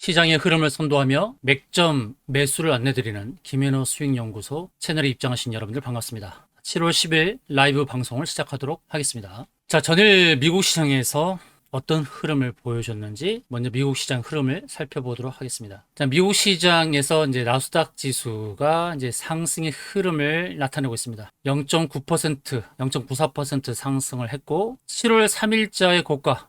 시장의 흐름을 선도하며 맥점 매수를 안내드리는 김현우 수익연구소 채널에 입장하신 여러분들 반갑습니다. 7월 10일 라이브 방송을 시작하도록 하겠습니다. 자, 전일 미국 시장에서 어떤 흐름을 보여줬는지 먼저 미국 시장 흐름을 살펴보도록 하겠습니다. 자, 미국 시장에서 이제 나스닥 지수가 이제 상승의 흐름을 나타내고 있습니다. 0.9%, 0.94% 상승을 했고 7월 3일자의 고가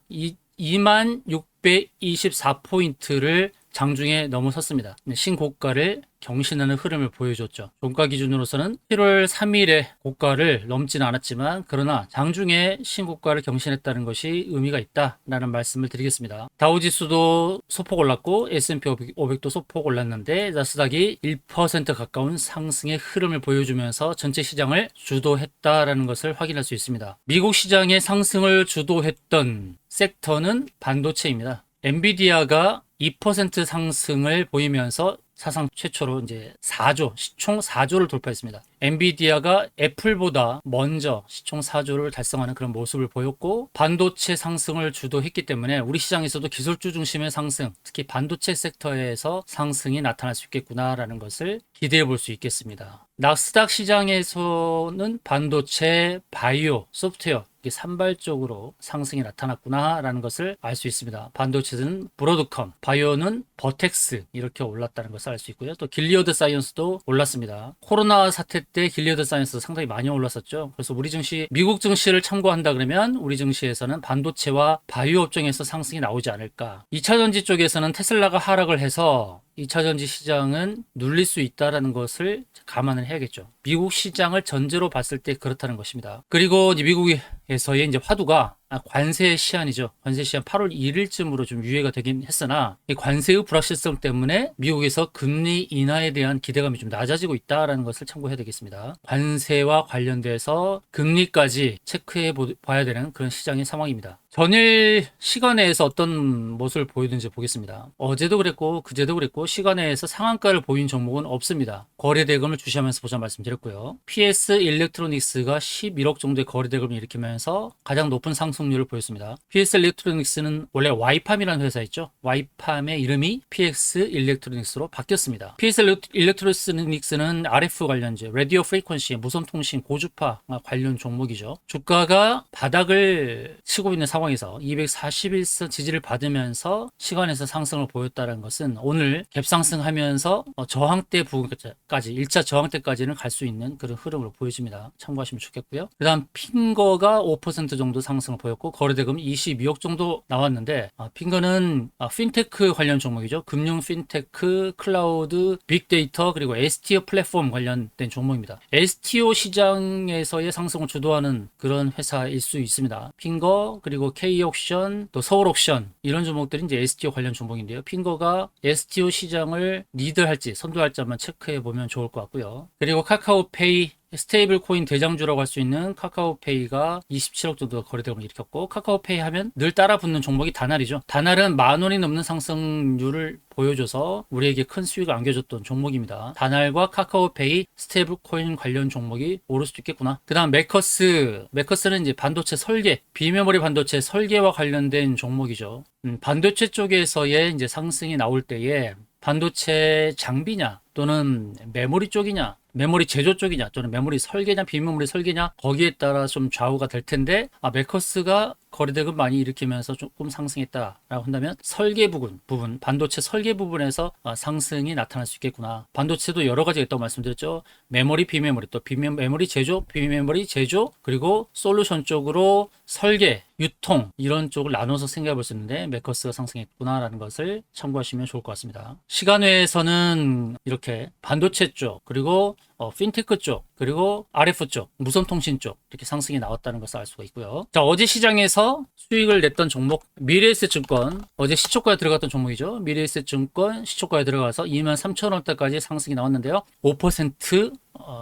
2624포인트를 장중에 넘어섰습니다. 신고가를 경신하는 흐름을 보여줬죠. 종가 기준으로서는 7월 3일에 고가를 넘지는 않았지만 그러나 장중에 신고가를 경신했다는 것이 의미가 있다라는 말씀을 드리겠습니다. 다우지수도 소폭 올랐고 S&P 500도 소폭 올랐는데 나스닥이 1% 가까운 상승의 흐름을 보여주면서 전체 시장을 주도했다라는 것을 확인할 수 있습니다. 미국 시장의 상승을 주도했던 섹터는 반도체입니다. 엔비디아가 2% 상승을 보이면서 사상 최초로 이제 4조, 시총 4조를 돌파했습니다. 엔비디아가 애플보다 먼저 시총 4조를 달성하는 그런 모습을 보였고 반도체 상승을 주도했기 때문에 우리 시장에서도 기술주 중심의 상승, 특히 반도체 섹터에서 상승이 나타날 수 있겠구나라는 것을 기대해 볼 수 있겠습니다. 나스닥 시장에서는 반도체, 바이오, 소프트웨어 이게 산발적으로 상승이 나타났구나라는 것을 알 수 있습니다. 반도체는 브로드컴, 바이오는 버텍스 이렇게 올랐다는 것을 알 수 있고요. 또 길리어드 사이언스도 올랐습니다. 코로나 사태 때 길리어드 사이언스 상당히 많이 올랐었죠. 그래서 우리 증시, 미국 증시를 참고한다 그러면 우리 증시에서는 반도체와 바이오 업종에서 상승이 나오지 않을까. 2차전지 쪽에서는 테슬라가 하락을 해서 2차전지 시장은 눌릴 수 있다는 것을 감안을 해야겠죠. 미국 시장을 전제로 봤을 때 그렇다는 것입니다. 그리고 미국에서의 이제 화두가 관세 시한이죠. 관세 시한 8월 1일쯤으로 좀 유예가 되긴 했으나 이 관세의 불확실성 때문에 미국에서 금리 인하에 대한 기대감이 좀 낮아지고 있다는 것을 참고해야 되겠습니다. 관세와 관련돼서 금리까지 체크해 봐야 되는 그런 시장의 상황입니다. 전일 시간에서 어떤 모습을 보이는지 보겠습니다. 어제도 그랬고 그제도 그랬고 시간에서 상한가를 보인 종목은 없습니다. 거래대금을 주시하면서 보자 말씀드렸고요. PS 일렉트로닉스가 11억 정도의 거래대금을 일으키면서 가장 높은 상승률을 보였습니다. PS 일렉트로닉스는 원래 와이팜이라는 회사였죠. 와이팜의 이름이 PX 일렉트로닉스로 바뀌었습니다. PS 일렉트로닉스는 RF 관련주, 라디오 프리퀀시, 무선통신, 고주파 관련 종목이죠. 주가가 바닥을 치고 있는 상황에서 241선 지지를 받으면서 시간에서 상승을 보였다는 것은 오늘 갭상승하면서 저항대 부분까지 1차 저항대까지는 갈 수 있는 그런 흐름으로 보여집니다. 참고하시면 좋겠고요. 그 다음 핑거가 5% 정도 상승을 보였고 거래대금 22억 정도 나왔는데 핑거는 핀테크 관련 종목이죠. 금융 핀테크, 클라우드, 빅데이터 그리고 STO 플랫폼 관련된 종목입니다. STO 시장에서의 상승을 주도하는 그런 회사일 수 있습니다. 핑거 그리고 K옥션 또 서울옥션 이런 종목들이 이제 STO 관련 종목인데요. 핑거가 STO 시장을 리드할지 선도할지 한번 체크해 보면 좋을 것 같고요. 그리고 카카오페이 스테이블 코인 대장주라고 할 수 있는 카카오페이가 27억 정도 거래대금을 일으켰고 카카오페이 하면 늘 따라붙는 종목이 다날이죠. 다날은 10,000원이 넘는 상승률을 보여줘서 우리에게 큰 수익을 안겨줬던 종목입니다. 다날과 카카오페이 스테이블 코인 관련 종목이 오를 수도 있겠구나. 그 다음 매커스는 이제 반도체 설계, 비메모리 반도체 설계와 관련된 종목이죠. 반도체 쪽에서의 이제 상승이 나올 때에 반도체 장비냐 또는 메모리 쪽이냐 메모리 제조 쪽이냐 또는 메모리 설계냐 비메모리 설계냐 거기에 따라 좀 좌우가 될 텐데 매커스가 거래대금 많이 일으키면서 조금 상승했다라고 한다면 설계 부분 반도체 설계 부분에서 상승이 나타날 수 있겠구나. 반도체도 여러 가지가 있다고 말씀드렸죠. 메모리 비메모리 또 비메모리 제조 비메모리 제조 그리고 솔루션 쪽으로 설계 유통 이런 쪽을 나눠서 생각해 볼 수 있는데 매커스가 상승했구나라는 것을 참고하시면 좋을 것 같습니다. 시간외에서는 이렇게 반도체 쪽 그리고 핀테크 쪽 그리고 RF 쪽 무선통신 쪽 이렇게 상승이 나왔다는 것을 알 수가 있고요. 자, 어제 시장에서 수익을 냈던 종목 미래에셋증권 어제 시초가에 들어갔던 종목이죠. 미래에셋증권 시초가에 들어가서 23,000원대까지 상승이 나왔는데요. 5%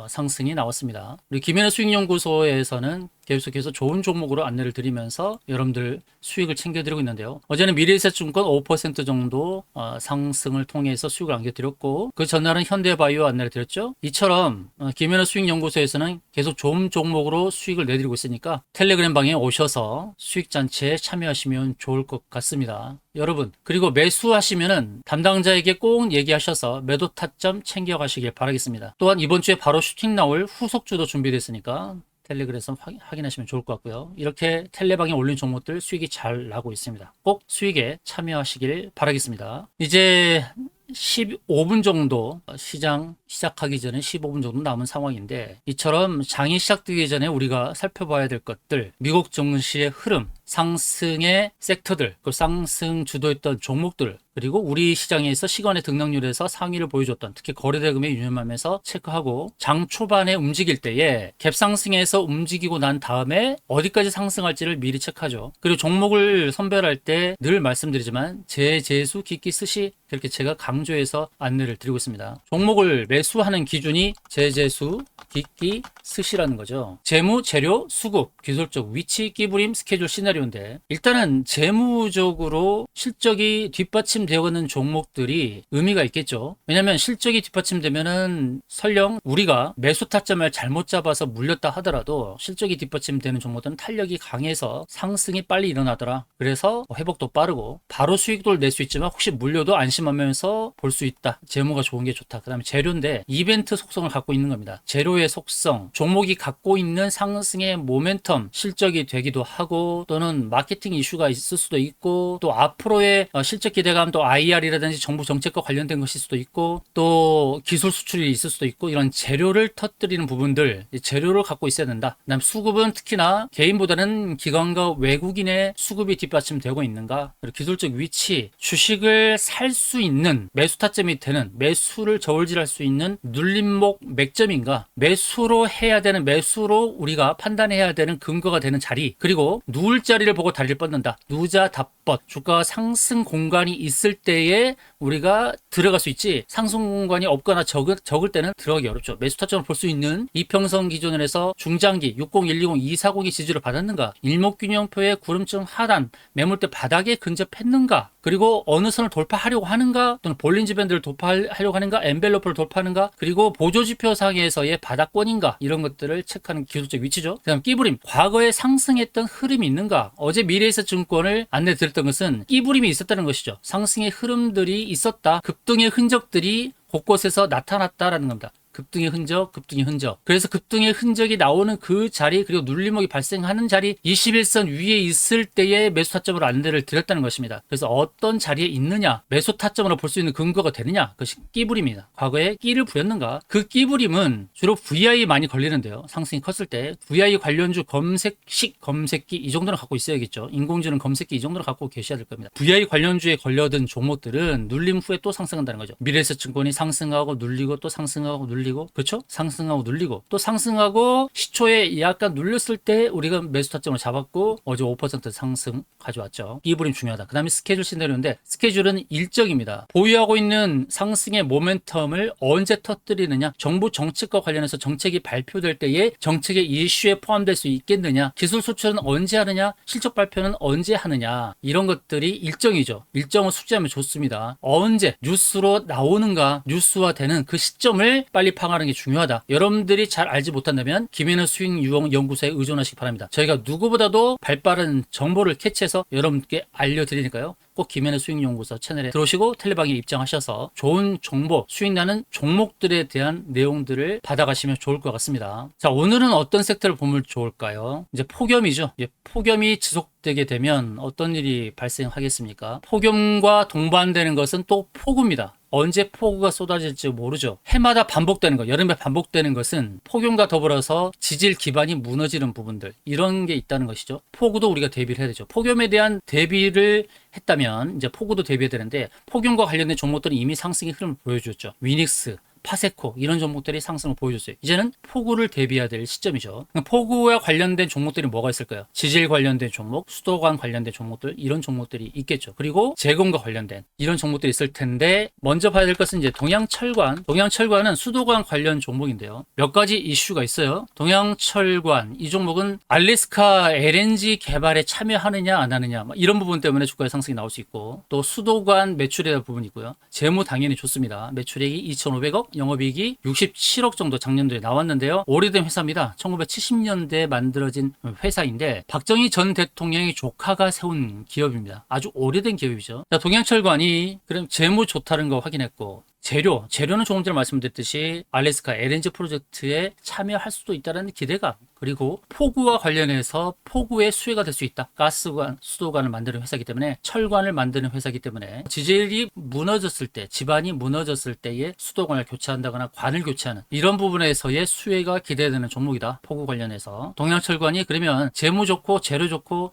상승이 나왔습니다. 우리 김현우 수익연구소에서는 계속해서 좋은 종목으로 안내를 드리면서 여러분들 수익을 챙겨드리고 있는데요. 어제는 미래에셋증권 5% 정도 상승을 통해서 수익을 안겨드렸고 그 전날은 현대바이오 안내를 드렸죠. 이처럼 김현우 수익연구소에서는 계속 좋은 종목으로 수익을 내드리고 있으니까 텔레그램 방에 오셔서 수익잔치에 참여하시면 좋을 것 같습니다. 여러분. 그리고 매수하시면은 담당자에게 꼭 얘기하셔서 매도 타점 챙겨가시길 바라겠습니다. 또한 이번 주에 바로 슈팅 나올 후속주도 준비됐으니까 텔레그램에서 확인하시면 좋을 것 같고요. 이렇게 텔레방에 올린 종목들 수익이 잘 나고 있습니다. 꼭 수익에 참여하시길 바라겠습니다. 이제 15분 정도 시장 시작하기 전에 15분 정도 남은 상황인데, 이처럼 장이 시작되기 전에 우리가 살펴봐야 될 것들, 미국 증시의 흐름, 상승의 섹터들, 그 상승 주도했던 종목들, 그리고 우리 시장에서 시간의 등락률에서 상위를 보여줬던, 특히 거래대금의 유념하면서 체크하고, 장 초반에 움직일 때에 갭상승에서 움직이고 난 다음에 어디까지 상승할지를 미리 체크하죠. 그리고 종목을 선별할 때 늘 말씀드리지만 재재수 기기 스시, 그렇게 제가 강조해서 안내를 드리고 있습니다. 종목을 매수하는 기준이 재재수 기기 스시라는 거죠. 재무, 재료, 수급, 기술적 위치, 끼부림, 스케줄, 시나리오인데, 일단은 재무적으로 실적이 뒷받침되어 있는 종목들이 의미가 있겠죠. 왜냐하면 실적이 뒷받침되면은 설령 우리가 매수 타점을 잘못 잡아서 물렸다 하더라도 실적이 뒷받침되는 종목들은 탄력이 강해서 상승이 빨리 일어나더라. 그래서 회복도 빠르고 바로 수익도 낼 수 있지만 혹시 물려도 안심하면서 볼 수 있다. 재무가 좋은 게 좋다. 그 다음에 재료인데 이벤트 속성을 갖고 있는 겁니다. 재료의 속성, 종목이 갖고 있는 상승의 모멘텀, 실적이 되기도 하고, 또는 마케팅 이슈가 있을 수도 있고, 또 앞으로의 실적 기대감, 또 IR이라든지 정부 정책과 관련된 것일 수도 있고, 또 기술 수출이 있을 수도 있고, 이런 재료를 터뜨리는 부분들, 재료를 갖고 있어야 된다. 그다음 수급은 특히나 개인보다는 기관과 외국인의 수급이 뒷받침되고 있는가, 그리고 기술적 위치, 주식을 살 수 있는 매수 타점이 되는, 매수를 저울질할 수 있는 눌림목 맥점인가, 매수로 해야 되는, 매수로 우리가 판단해야 되는 근거가 되는 자리, 그리고 누울 자리를 보고 다리를 뻗는다. 누자 답벗, 주가 상승 공간이 있을 때에 우리가 들어갈 수 있지, 상승 공간이 없거나 적을 때는 들어가기 어렵죠. 매수 타점을 볼 수 있는 이평선 기준을 해서 중장기 60, 120, 240이 지지를 받았는가, 일목균형표의 구름증 하단, 매물대 바닥에 근접했는가, 그리고 어느 선을 돌파하려고 하는가, 또는 볼린지 밴드를 돌파하려고 하는가, 엔벨로프를 돌파하는가, 그리고 보조지표 상에서의 바닥권인가, 이런 것들을 체크하는 기술적 위치죠. 그 다음 끼부림, 과거에 상승했던 흐름이 있는가. 어제 미래에셋증권을 안내 드렸던 것은 끼부림이 있었다는 것이죠. 상승의 흐름들이 있었다, 급등의 흔적들이 곳곳에서 나타났다라는 겁니다. 급등의 흔적, 급등의 흔적. 그래서 급등의 흔적이 나오는 그 자리, 그리고 눌림목이 발생하는 자리, 21선 위에 있을 때의 매수 타점으로 안내를 드렸다는 것입니다. 그래서 어떤 자리에 있느냐, 매수 타점으로 볼 수 있는 근거가 되느냐, 그것이 끼부림입니다. 과거에 끼를 부렸는가. 그 끼부림은 주로 VI 많이 걸리는데요. 상승이 컸을 때 VI 관련주 검색식, 검색기 이 정도는 갖고 있어야겠죠. 인공지능 검색기 이 정도는 갖고 계셔야 될 겁니다. VI 관련주에 걸려든 종목들은 눌림 후에 또 상승한다는 거죠. 미래에셋증권이 상승하고 눌리고 또 상승하고 눌리고, 그렇죠? 상승하고 눌리고 또 상승하고, 시초에 약간 눌렸을 때 우리가 매수 타점을 잡았고 어제 5% 상승 가져왔죠. 끼부림 중요하다. 그 다음에 스케줄 시나리오인데, 스케줄은 일정입니다. 보유하고 있는 상승의 모멘텀을 언제 터뜨리느냐, 정부 정책과 관련해서 정책이 발표될 때에 정책의 이슈에 포함될 수 있겠느냐, 기술 수출은 언제 하느냐, 실적 발표는 언제 하느냐, 이런 것들이 일정이죠. 일정을 숙지하면 좋습니다. 언제 뉴스로 나오는가, 뉴스화되는 그 시점을 빨리 파악하는 게 중요하다. 여러분들이 잘 알지 못한다면 김현우 수익 유형 연구소에 의존하시기 바랍니다. 저희가 누구보다도 발빠른 정보를 캐치해서 여러분께 알려드리니까요. 꼭 김현우 수익연구소 채널에 들어오시고 텔레방에 입장하셔서 좋은 정보, 수익 나는 종목들에 대한 내용들을 받아가시면 좋을 것 같습니다. 자, 오늘은 어떤 섹터를 보면 좋을까요? 이제 폭염이죠. 폭염이 지속되게 되면 어떤 일이 발생하겠습니까? 폭염과 동반되는 것은 또 폭우입니다. 언제 폭우가 쏟아질지 모르죠. 해마다 반복되는 것, 여름에 반복되는 것은 폭염과 더불어서 지질 기반이 무너지는 부분들, 이런 게 있다는 것이죠. 폭우도 우리가 대비를 해야 되죠. 폭염에 대한 대비를 했다면 이제 폭우도 대비해야 되는데, 폭염과 관련된 종목들은 이미 상승의 흐름을 보여줬죠. 위닉스, 파세코 이런 종목들이 상승을 보여줬어요. 이제는 폭우를 대비해야 될 시점이죠. 폭우와 관련된 종목들이 뭐가 있을까요? 지질 관련된 종목, 수도관 관련된 종목들, 이런 종목들이 있겠죠. 그리고 재건과 관련된 이런 종목들이 있을 텐데, 먼저 봐야 될 것은 이제 동양철관. 동양철관은 수도관 관련 종목인데요. 몇 가지 이슈가 있어요. 동양철관 이 종목은 알래스카 LNG 개발에 참여하느냐 안 하느냐, 이런 부분 때문에 주가의 상승이 나올 수 있고, 또 수도관 매출에 대한 부분이 있고요. 재무 당연히 좋습니다. 매출액이 2,500억, 영업이익이 67억 정도 작년도에 나왔는데요. 오래된 회사입니다. 1970년대에 만들어진 회사인데 박정희 전 대통령의 조카가 세운 기업입니다. 아주 오래된 기업이죠. 자, 동양철관이 그럼 재무 좋다는 거 확인했고, 재료는 조금 전에 말씀드렸듯이 알래스카 LNG 프로젝트에 참여할 수도 있다는 기대감, 그리고 포구와 관련해서 포구의 수혜가 될 수 있다. 가스관, 수도관을 만드는 회사이기 때문에, 철관을 만드는 회사이기 때문에 지젤이 무너졌을 때, 집안이 무너졌을 때에 수도관을 교체한다거나 관을 교체하는 이런 부분에서의 수혜가 기대되는 종목이다. 포구 관련해서. 동양철관이 그러면 재무 좋고 재료 좋고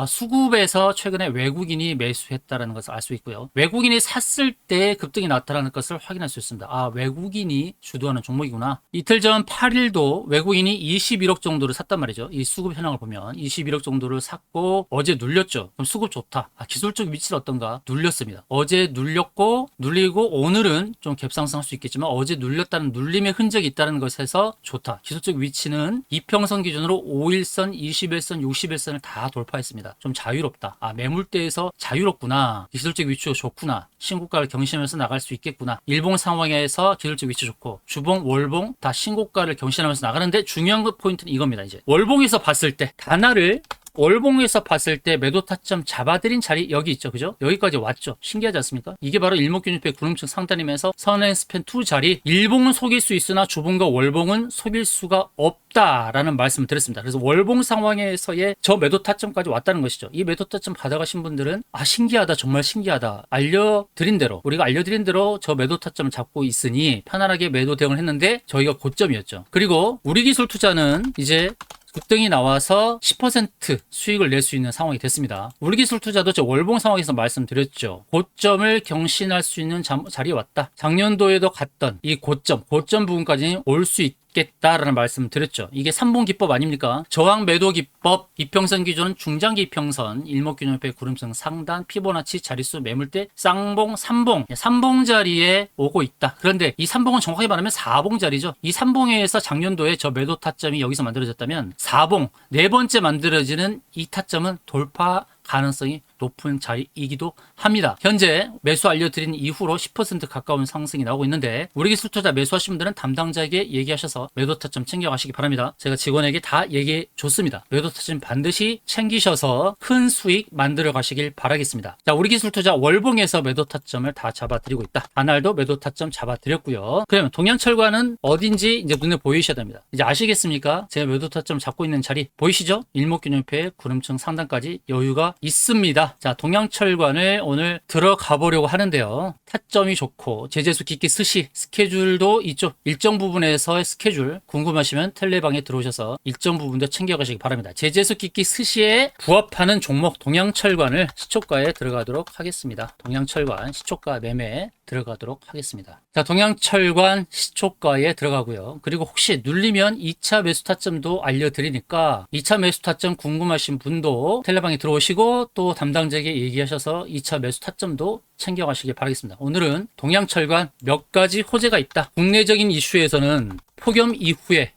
수급에서 최근에 외국인이 매수했다는 것을 알 수 있고요. 외국인이 샀을 때 급등이 나타나는 것을 확인할 수 있습니다. 아, 외국인이 주도하는 종목이구나. 이틀 전 8일도 외국인이 21억 정도를 샀단 말이죠. 이 수급 현황을 보면 21억 정도를 샀고 어제 눌렸죠. 그럼 수급 좋다. 기술적 위치는 어떤가? 눌렸습니다. 어제 눌리고 오늘은 좀 갭상승할 수 있겠지만 어제 눌렸다는 눌림의 흔적이 있다는 것에서 좋다. 기술적 위치는 이평선 기준으로 5일선, 21선, 61선을 다 돌파했습니다. 좀 자유롭다. 매물대에서 자유롭구나. 기술적 위치가 좋구나. 신고가를 경신하면서 나갈 수 있겠구나. 일봉 상황에서 기술적 위치 좋고 주봉, 월봉 다 신고가를 경신하면서 나가는데 중요한 포인트는 이겁니다. 이제 월봉에서 봤을 때 월봉에서 봤을 때 매도 타점 잡아드린 자리 여기 있죠. 그죠? 여기까지 왔죠. 신기하지 않습니까? 이게 바로 일목균형표의 구름층 상단이면서 선앤스팬 2 자리. 일봉은 속일 수 있으나 주봉과 월봉은 속일 수가 없다라는 말씀을 드렸습니다. 그래서 월봉 상황에서의 저 매도 타점까지 왔다는 것이죠. 이 매도 타점 받아가신 분들은 신기하다, 정말 신기하다. 우리가 알려드린 대로 저 매도 타점을 잡고 있으니 편안하게 매도 대응을 했는데 저희가 고점이었죠. 그리고 우리 기술 투자는 이제 급등이 나와서 10% 수익을 낼 수 있는 상황이 됐습니다. 우리 기술 투자도 저 월봉 상황에서 말씀드렸죠. 고점을 경신할 수 있는 자리에 왔다. 작년도에도 갔던 이 고점 부분까지 올 수 있겠다라는 말씀 드렸죠. 이게 3봉 기법 아닙니까? 저항 매도 기법, 이평선 기준은 중장기 이평선, 일목균형표의 구름층 상단, 피보나치 자릿수 매물대, 쌍봉, 3봉 자리에 오고 있다. 그런데 이 3봉은 정확하게 말하면 4봉 자리죠. 이 3봉에서 작년도에 저 매도 타점이 여기서 만들어졌다면 4봉, 네 번째 만들어지는 이 타점은 돌파 가능성이 높은 자리이기도 합니다. 현재 매수 알려드린 이후로 10% 가까운 상승이 나오고 있는데 우리 기술 투자 매수하신 분들은 담당자에게 얘기하셔서 매도 타점 챙겨가시기 바랍니다. 제가 직원에게 다 얘기해 줬습니다. 매도 타점 반드시 챙기셔서 큰 수익 만들어 가시길 바라겠습니다. 자, 우리 기술 투자 월봉에서 매도 타점을 다 잡아드리고 있다. 단알도 매도 타점 잡아드렸고요. 그러면 동양철관은 어딘지 이제 눈에 보이셔야 됩니다. 이제 아시겠습니까? 제가 매도 타점 잡고 있는 자리 보이시죠? 일목균형표의 구름층 상단까지 여유가 있습니다. 자, 동양철관을 오늘 들어가 보려고 하는데요. 타점이 좋고 제재수 깊게 스시 스케줄도 이쪽 일정 부분에서의 스케줄 궁금하시면 텔레방에 들어오셔서 일정 부분도 챙겨가시기 바랍니다. 제재수 깊게 스시에 부합하는 종목 동양철관을 시초가에 들어가도록 하겠습니다. 동양철관 시초가 매매 들어가도록 하겠습니다. 자, 동양철관 시초가에 들어가고요. 그리고 혹시 눌리면 2차 매수 타점도 알려드리니까 2차 매수 타점 궁금하신 분도 텔레방에 들어오시고 또 담당자에게 얘기하셔서 2차 매수 타점도 챙겨가시길 바라겠습니다. 오늘은 동양철관 몇 가지 호재가 있다. 국내적인 이슈에서는 폭염 이후에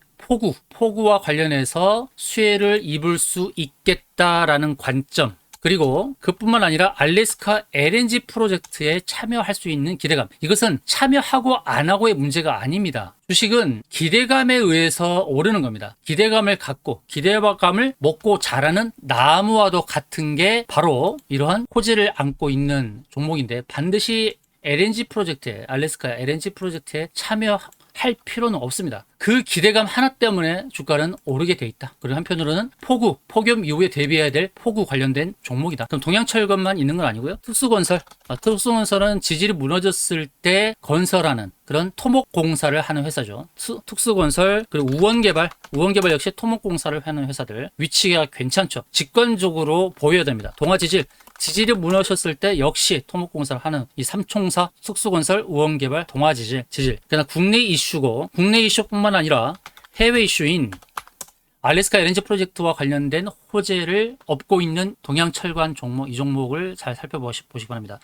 포구와 관련해서 수혜를 입을 수 있겠다라는 관점, 그리고 그뿐만 아니라 알래스카 LNG 프로젝트에 참여할 수 있는 기대감. 이것은 참여하고 안 하고의 문제가 아닙니다. 주식은 기대감에 의해서 오르는 겁니다. 기대감을 갖고 기대감을 먹고 자라는 나무와도 같은 게 바로 이러한 호재를 안고 있는 종목인데 반드시 LNG 프로젝트에, 알래스카 LNG 프로젝트에 참여할 필요는 없습니다. 그 기대감 하나 때문에 주가는 오르게 돼 있다. 그리고 한편으로는 폭염 이후에 대비해야 될 포구 관련된 종목이다. 그럼 동양철관만 있는 건 아니고요. 특수건설은 지질이 무너졌을 때 건설하는 그런 토목공사를 하는 회사죠. 특수건설, 그리고 우원개발 역시 토목공사를 하는 회사들. 위치가 괜찮죠. 직관적으로 보여야 됩니다. 지질이 무너졌을 때 역시 토목공사를 하는 이 삼총사, 특수건설, 우원개발, 동아지질. 그러나 국내 이슈뿐만 아니라 해외 이슈인 알래스카 LNG 프로젝트와 관련된 호재를 업고 있는 동양철관 종목, 이 종목을 잘 살펴보시기 바랍니다.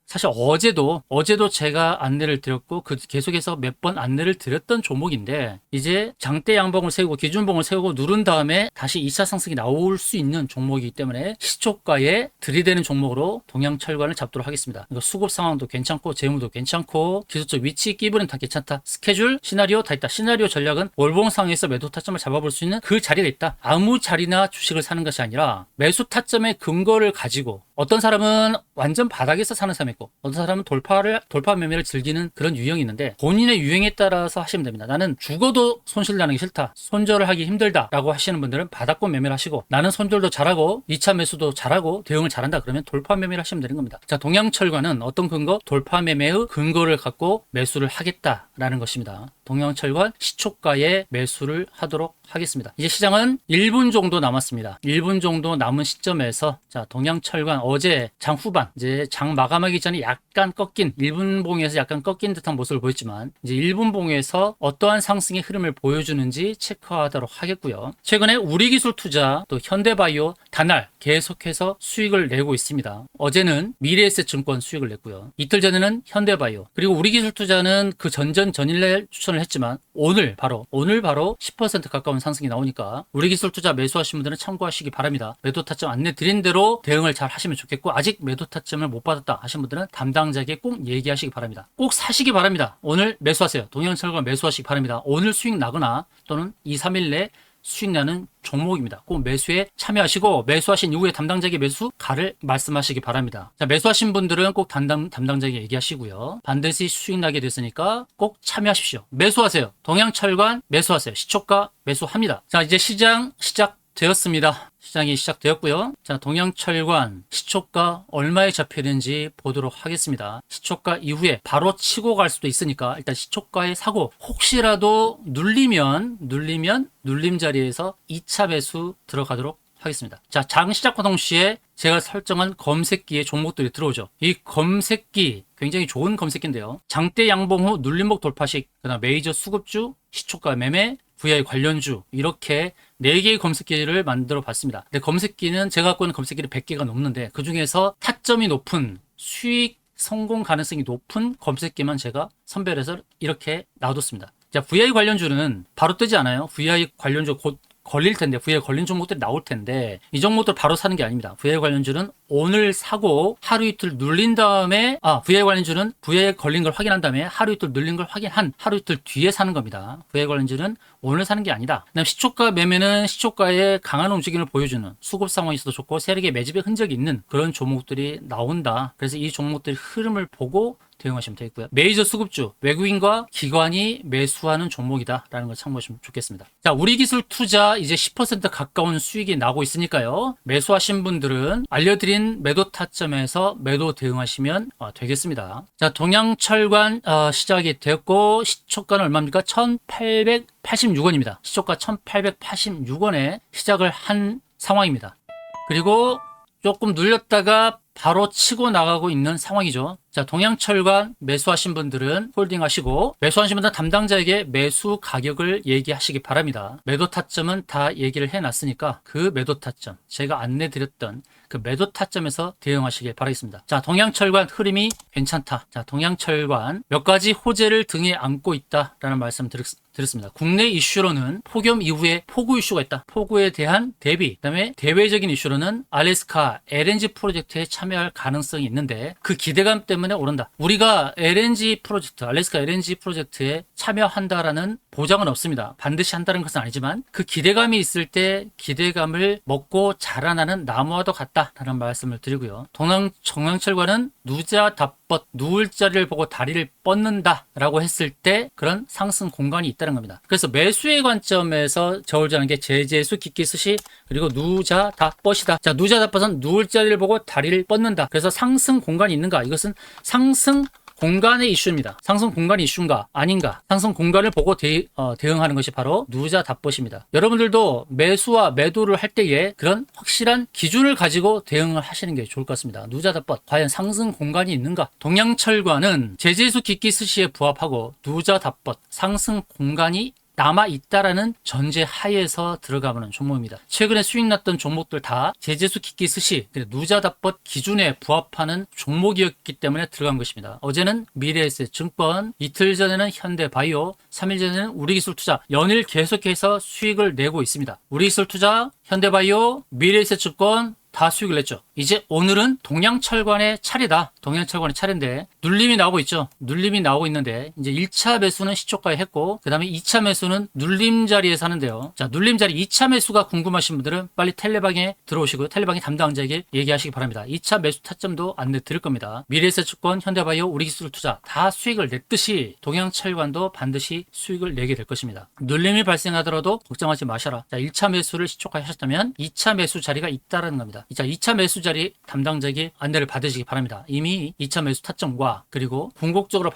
사실 어제도 제가 안내를 드렸고 계속해서 몇 번 안내를 드렸던 종목인데 이제 장대 양봉을 세우고 기준봉을 세우고 누른 다음에 다시 2차 상승이 나올 수 있는 종목이기 때문에 시초가에 들이대는 종목으로 동양철관을 잡도록 하겠습니다. 이거 수급 상황도 괜찮고 재무도 괜찮고 기술적 위치 끼부는 다 괜찮다. 스케줄 시나리오 다 있다. 시나리오 전략은 월봉 상황에서 매도 타점을 잡아볼 수 있는 그 자리가 있다. 아무 자리나 주식을 사는 것이 아니라 매수 타점의 근거를 가지고 어떤 사람은 완전 바닥에서 사는 사람이 있고 어떤 사람은 돌파 매매를 즐기는 그런 유형이 있는데 본인의 유형에 따라서 하시면 됩니다. 나는 죽어도 손실 나는 게 싫다. 손절을 하기 힘들다라고 하시는 분들은 바닥권 매매를 하시고 나는 손절도 잘하고 2차 매수도 잘하고 대응을 잘한다. 그러면 돌파 매매를 하시면 되는 겁니다. 자, 동양철관은 어떤 근거? 돌파 매매의 근거를 갖고 매수를 하겠다라는 것입니다. 동양철관 시초가에 매수를 하도록 하겠습니다. 이제 시장은 1분 정도 남았습니다. 1분 정도 남은 시점에서 자, 동양철관 어제 장 후반 이제 장 마감하기 전에 약간 꺾인 1분 봉에서 약간 꺾인 듯한 모습을 보였지만 이제 1분 봉에서 어떠한 상승의 흐름을 보여주는지 체크하도록 하겠고요. 최근에 우리기술투자 또 현대바이오 단날 계속해서 수익을 내고 있습니다. 어제는 미래에셋증권 수익을 냈고요. 이틀 전에는 현대바이오 그리고 우리기술투자는 그 전일날 추천을 했지만 오늘 바로 10% 가까운 상승이 나오니까 우리기술투자 매수하신 분들은 참고하시기 바랍니다. 매도 타점 안내 드린 대로 대응을 잘 하시면 좋겠고 아직 매도 타점을 못 받았다 하신 분들은 담당자에게 꼭 얘기하시기 바랍니다. 꼭 사시기 바랍니다. 오늘 매수하세요. 동양철관 매수하시기 바랍니다. 오늘 수익 나거나 또는 2, 3일 내 수익 나는 종목입니다. 꼭 매수에 참여하시고 매수하신 이후에 담당자에게 매수 가를 말씀하시기 바랍니다. 자, 매수하신 분들은 꼭 담당자에게 얘기하시고요. 반드시 수익 나게 됐으니까 꼭 참여하십시오. 매수하세요. 동양철관 매수하세요. 시초가 매수합니다. 자, 이제 시장 시작되었습니다. 시장이 시작되었고요. 자, 동양철관 시초가 얼마에 잡히는지 보도록 하겠습니다. 시초가 이후에 바로 치고 갈 수도 있으니까 일단 시초가에 사고 혹시라도 눌림 자리에서 2차 매수 들어가도록 하겠습니다. 자, 장 시작과 동시에 제가 설정한 검색기에 종목들이 들어오죠. 이 검색기 굉장히 좋은 검색기인데요. 장대 양봉 후 눌림목 돌파식, 그다음 메이저 수급주, 시초가 매매, VI 관련주 이렇게 4개의 검색기를 만들어 봤습니다. 근데 검색기는 제가 갖고 있는 검색기는 100개가 넘는데 그 중에서 타점이 높은 수익 성공 가능성이 높은 검색기만 제가 선별해서 이렇게 놔뒀습니다. 자, VI 관련주는 바로 뜨지 않아요. VI 관련주 곧 걸릴 텐데 VI 걸린 종목들이 나올 텐데 이 종목들 바로 사는 게 아닙니다. VI 관련주는 오늘 사고 하루 이틀 눌린 다음에 VI 관련주는 VI 걸린 걸 확인한 다음에 하루 이틀 눌린 걸 확인한 하루 이틀 뒤에 사는 겁니다. VI 관련주는 오늘 사는 게 아니다. 그다음 시초가 매매는 시초가의 강한 움직임을 보여주는 수급 상황이 있어도 좋고 세력의 매집의 흔적이 있는 그런 종목들이 나온다. 그래서 이 종목들의 흐름을 보고 대응하시면 되겠고요. 메이저 수급주, 외국인과 기관이 매수하는 종목이다라는 걸 참고하시면 좋겠습니다. 자, 우리기술 투자 이제 10% 가까운 수익이 나고 있으니까요. 매수하신 분들은 알려드린 매도 타점에서 매도 대응하시면 되겠습니다. 자, 동양철관 시작이 되었고 시초가는 얼마입니까? 1886원입니다. 시초가 1886원에 시작을 한 상황입니다. 그리고 조금 눌렸다가 바로 치고 나가고 있는 상황이죠. 자, 동양철관 매수하신 분들은 홀딩 하시고 매수하신 분들은 담당자에게 매수 가격을 얘기하시기 바랍니다. 매도 타점은 다 얘기를 해놨으니까 그 매도 타점 제가 안내드렸던 그 매도 타점에서 대응하시길 바라겠습니다. 자, 동양철관 흐름이 괜찮다. 자, 동양철관 몇 가지 호재를 등에 안고 있다라는 말씀 드렸습니다. 국내 이슈로는 폭염 이후에 폭우 이슈가 있다. 폭우에 대한 대비, 그다음에 대외적인 이슈로는 알래스카 LNG 프로젝트에 참여할 가능성이 있는데 그 기대감 때문에 오른다. 우리가 LNG 프로젝트, 알래스카 LNG 프로젝트에 참여한다라는 보장은 없습니다. 반드시 한다는 것은 아니지만 그 기대감이 있을 때 기대감을 먹고 자라나는 나무와도 같다라는 말씀을 드리고요. 동양철관은 누자 답벗 누울 자리를 보고 다리를 뻗는다라고 했을 때 그런 상승 공간이 있다는 겁니다. 그래서 매수의 관점에서 저울자는 게 제재수 깊게 스시 그리고 누자 답벗이다. 자, 누자 답벗은 누울 자리를 보고 다리를 뻗는다. 그래서 상승 공간이 있는가? 이것은 상승 공간의 이슈입니다. 상승 공간이 이슈인가 아닌가? 상승 공간을 보고 대응하는 것이 바로 누자 답벗입니다. 여러분들도 매수와 매도를 할 때에 그런 확실한 기준을 가지고 대응을 하시는 게 좋을 것 같습니다. 누자 답벗 과연 상승 공간이 있는가? 동양철관은 제재수 깊기 스시에 부합하고 누자 답벗 상승 공간이 남아있다라는 전제 하에서 들어가보는 종목입니다. 최근에 수익 났던 종목들 다 제재수 기기 스시, 누자답법 기준에 부합하는 종목이었기 때문에 들어간 것입니다. 어제는 미래에셋증권, 이틀 전에는 현대바이오, 3일 전에는 우리기술투자, 연일 계속해서 수익을 내고 있습니다. 우리기술투자, 현대바이오, 미래에셋증권 다 수익을 냈죠. 이제 오늘은 동양철관의 차례다. 동양철관의 차례인데 눌림이 나오고 있죠. 눌림이 나오고 있는데 이제 1차 매수는 시초가에 했고 그 다음에 2차 매수는 눌림 자리에서 하는데요. 자, 눌림 자리 2차 매수가 궁금하신 분들은 빨리 텔레방에 들어오시고요. 텔레방의 담당자에게 얘기하시기 바랍니다. 2차 매수 타점도 안내 드릴 겁니다. 미래에셋증권, 현대바이오, 우리기술투자 다 수익을 냈듯이 동양철관도 반드시 수익을 내게 될 것입니다. 눌림이 발생하더라도 걱정하지 마셔라. 자, 1차 매수를 시초가에 하셨다면 2차 매수 자리가 있다는 겁니다. 자, 2차 매수 자리 담당자에게 안내를 받으시기 바랍니다. 이미 2차 매수 타점과 그리고 궁극적으로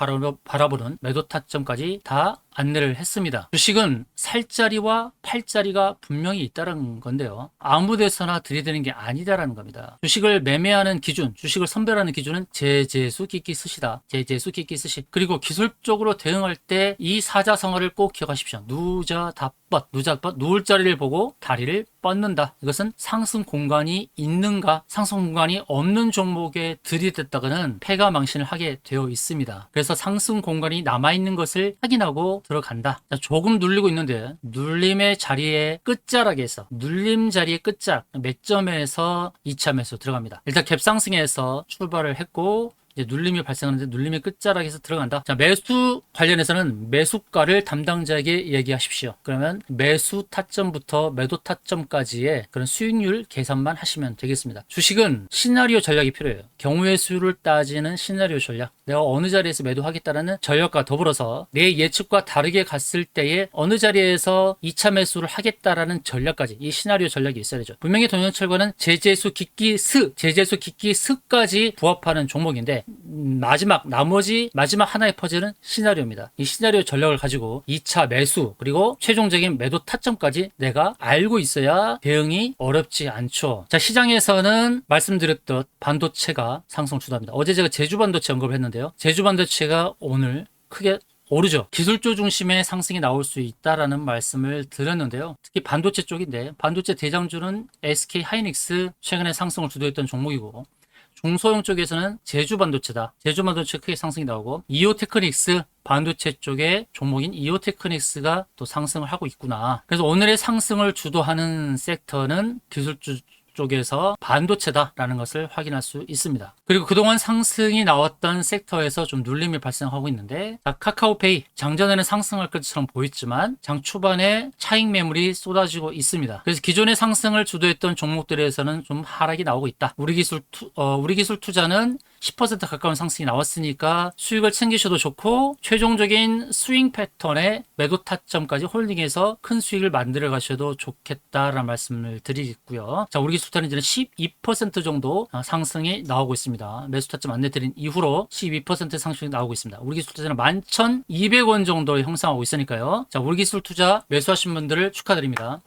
바라보는 매도 타점까지 다 안내를 했습니다. 주식은 살 자리와 팔 자리가 분명히 있다는 건데요. 아무 데서나 들이대는 게 아니다라는 겁니다. 주식을 매매하는 기준, 주식을 선별하는 기준은 제재수 끼끼 스시다. 제재수 끼끼 스시. 그리고 기술적으로 대응할 때 이 사자성어를 꼭 기억하십시오. 누자답법, 누울 자리를 보고 다리를 뻗는다. 이것은 상승 공간이 있는가, 상승 공간이 없는 종목에 들이댔다가는 패가 망신을 하게 되어 있습니다. 그래서 상승 공간이 남아있는 것을 확인하고 들어간다. 자, 조금 눌리고 있는데 눌림의 자리에 끝자락에서 눌림 자리의 끝자락 몇 점에서 2차 매수 들어갑니다. 일단 갭상승에서 출발을 했고 이제 눌림이 발생하는데 눌림의 끝자락에서 들어간다. 자, 매수 관련해서는 매수가를 담당자에게 얘기하십시오. 그러면 매수 타점부터 매도 타점까지의 그런 수익률 계산만 하시면 되겠습니다. 주식은 시나리오 전략이 필요해요. 경우의 수를 따지는 시나리오 전략. 내가 어느 자리에서 매도하겠다라는 전략과 더불어서 내 예측과 다르게 갔을 때에 어느 자리에서 2차 매수를 하겠다라는 전략까지 이 시나리오 전략이 있어야 되죠. 분명히 동양철과는 제재수 기기 스까지 부합하는 종목인데 나머지 마지막 하나의 퍼즐은 시나리오입니다. 이 시나리오 전략을 가지고 2차 매수 그리고 최종적인 매도 타점까지 내가 알고 있어야 대응이 어렵지 않죠. 자, 시장에서는 말씀드렸듯 반도체가 상승 주도합니다. 어제 제가 제주반도체 언급을 했는데요. 제주반도체가 오늘 크게 오르죠. 기술주 중심의 상승이 나올 수 있다라는 말씀을 드렸는데요. 특히 반도체 쪽인데 반도체 대장주는 SK 하이닉스 최근에 상승을 주도했던 종목이고 중소형 쪽에서는 제주반도체다. 제주반도체 크게 상승이 나오고 이오테크닉스 반도체 쪽의 종목인 이오테크닉스가 또 상승을 하고 있구나. 그래서 오늘의 상승을 주도하는 섹터는 기술주 쪽에서 반도체다라는 것을 확인할 수 있습니다. 그리고 그동안 상승이 나왔던 섹터에서 좀 눌림이 발생하고 있는데 카카오페이 장전에는 상승할 것처럼 보였지만 장 초반에 차익 매물이 쏟아지고 있습니다. 그래서 기존의 상승을 주도했던 종목들에서는 좀 하락이 나오고 있다. 우리기술 투자는 10% 가까운 상승이 나왔으니까 수익을 챙기셔도 좋고 최종적인 스윙 패턴의 매도 타점까지 홀딩해서 큰 수익을 만들어 가셔도 좋겠다라는 말씀을 드리겠고요. 자, 우리기술투자는 이제 12% 정도 상승이 나오고 있습니다. 매수 타점 안내 드린 이후로 12% 상승이 나오고 있습니다. 우리기술투자는 11,200원 정도에 형성하고 있으니까요. 자, 우리기술투자 매수하신 분들을 축하드립니다.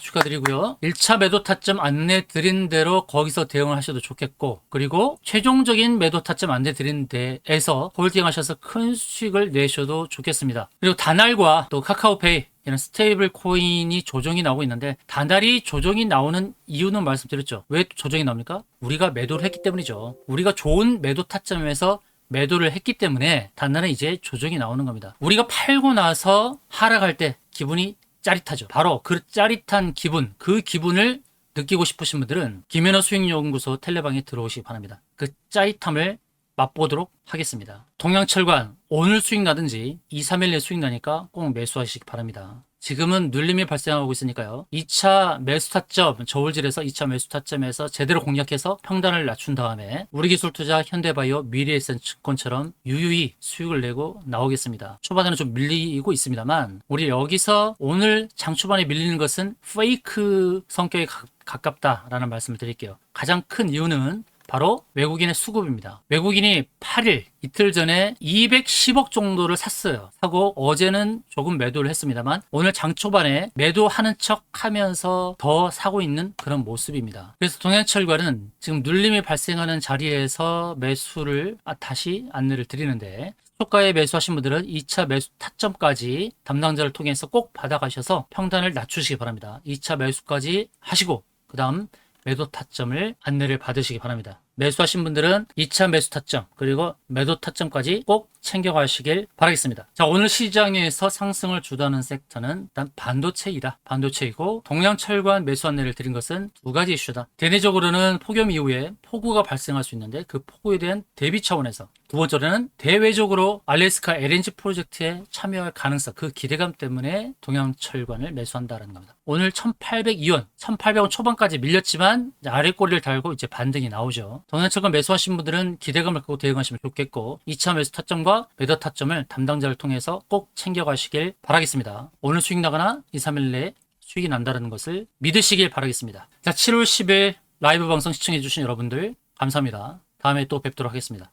축하드리고요. 1차 매도 타점 안내 드린 대로 거기서 대응을 하셔도 좋겠고 그리고 최종적인 매도 타점 안내 드린 데에서 홀딩 하셔서 큰 수익을 내셔도 좋겠습니다. 그리고 다날과 또 카카오페이 이런 스테이블 코인이 조정이 나오고 있는데 다날이 조정이 나오는 이유는 말씀드렸죠. 왜 조정이 나옵니까? 우리가 매도를 했기 때문이죠. 우리가 좋은 매도 타점에서 매도를 했기 때문에 다날은 이제 조정이 나오는 겁니다. 우리가 팔고 나서 하락할 때 기분이 짜릿하죠. 바로 그 짜릿한 기분, 그 기분을 느끼고 싶으신 분들은 김현우 수익연구소 텔레방에 들어오시기 바랍니다. 그 짜릿함을 맛보도록 하겠습니다. 동양철관 오늘 수익 나든지 2, 3일 내에 수익 나니까 꼭 매수하시기 바랍니다. 지금은 눌림이 발생하고 있으니까요. 2차 매수 타점, 저울질에서 2차 매수 타점에서 제대로 공략해서 평단을 낮춘 다음에 우리기술투자, 현대바이오, 미래에셋증권처럼 유유히 수익을 내고 나오겠습니다. 초반에는 좀 밀리고 있습니다만 우리 여기서 오늘 장 초반에 밀리는 것은 페이크 성격에 가깝다라는 말씀을 드릴게요. 가장 큰 이유는 바로 외국인의 수급입니다. 외국인이 8일 이틀 전에 210억 정도를 샀어요. 사고 어제는 조금 매도를 했습니다만 오늘 장 초반에 매도하는 척 하면서 더 사고 있는 그런 모습입니다. 그래서 동양철과는 지금 눌림이 발생하는 자리에서 매수를 다시 안내를 드리는데, 초가에 매수하신 분들은 2차 매수 타점까지 담당자를 통해서 꼭 받아가셔서 평단을 낮추시기 바랍니다. 2차 매수까지 하시고 그 다음 매도 타점을 안내를 받으시기 바랍니다. 매수하신 분들은 2차 매수 타점 그리고 매도 타점까지 꼭 챙겨가시길 바라겠습니다. 자, 오늘 시장에서 상승을 주도하는 섹터는 일단 반도체이다. 반도체이고, 동양철관 매수 안내를 드린 것은 두 가지 이슈다. 대내적으로는 폭염 이후에 폭우가 발생할 수 있는데 그 폭우에 대한 대비 차원에서, 두 번째로는 대외적으로 알래스카 LNG 프로젝트에 참여할 가능성, 그 기대감 때문에 동양철관을 매수한다는 겁니다. 오늘 1802원, 1800원 초반까지 밀렸지만 아래 꼬리를 달고 이제 반등이 나오죠. 동양철관 매수하신 분들은 기대감을 갖고 대응하시면 좋겠고, 2차 매수 타점과 매도 타점을 담당자를 통해서 꼭 챙겨가시길 바라겠습니다. 오늘 수익 나거나 2, 3일 내에 수익이 난다는 것을 믿으시길 바라겠습니다. 자, 7월 10일 라이브 방송 시청해주신 여러분들 감사합니다. 다음에 또 뵙도록 하겠습니다.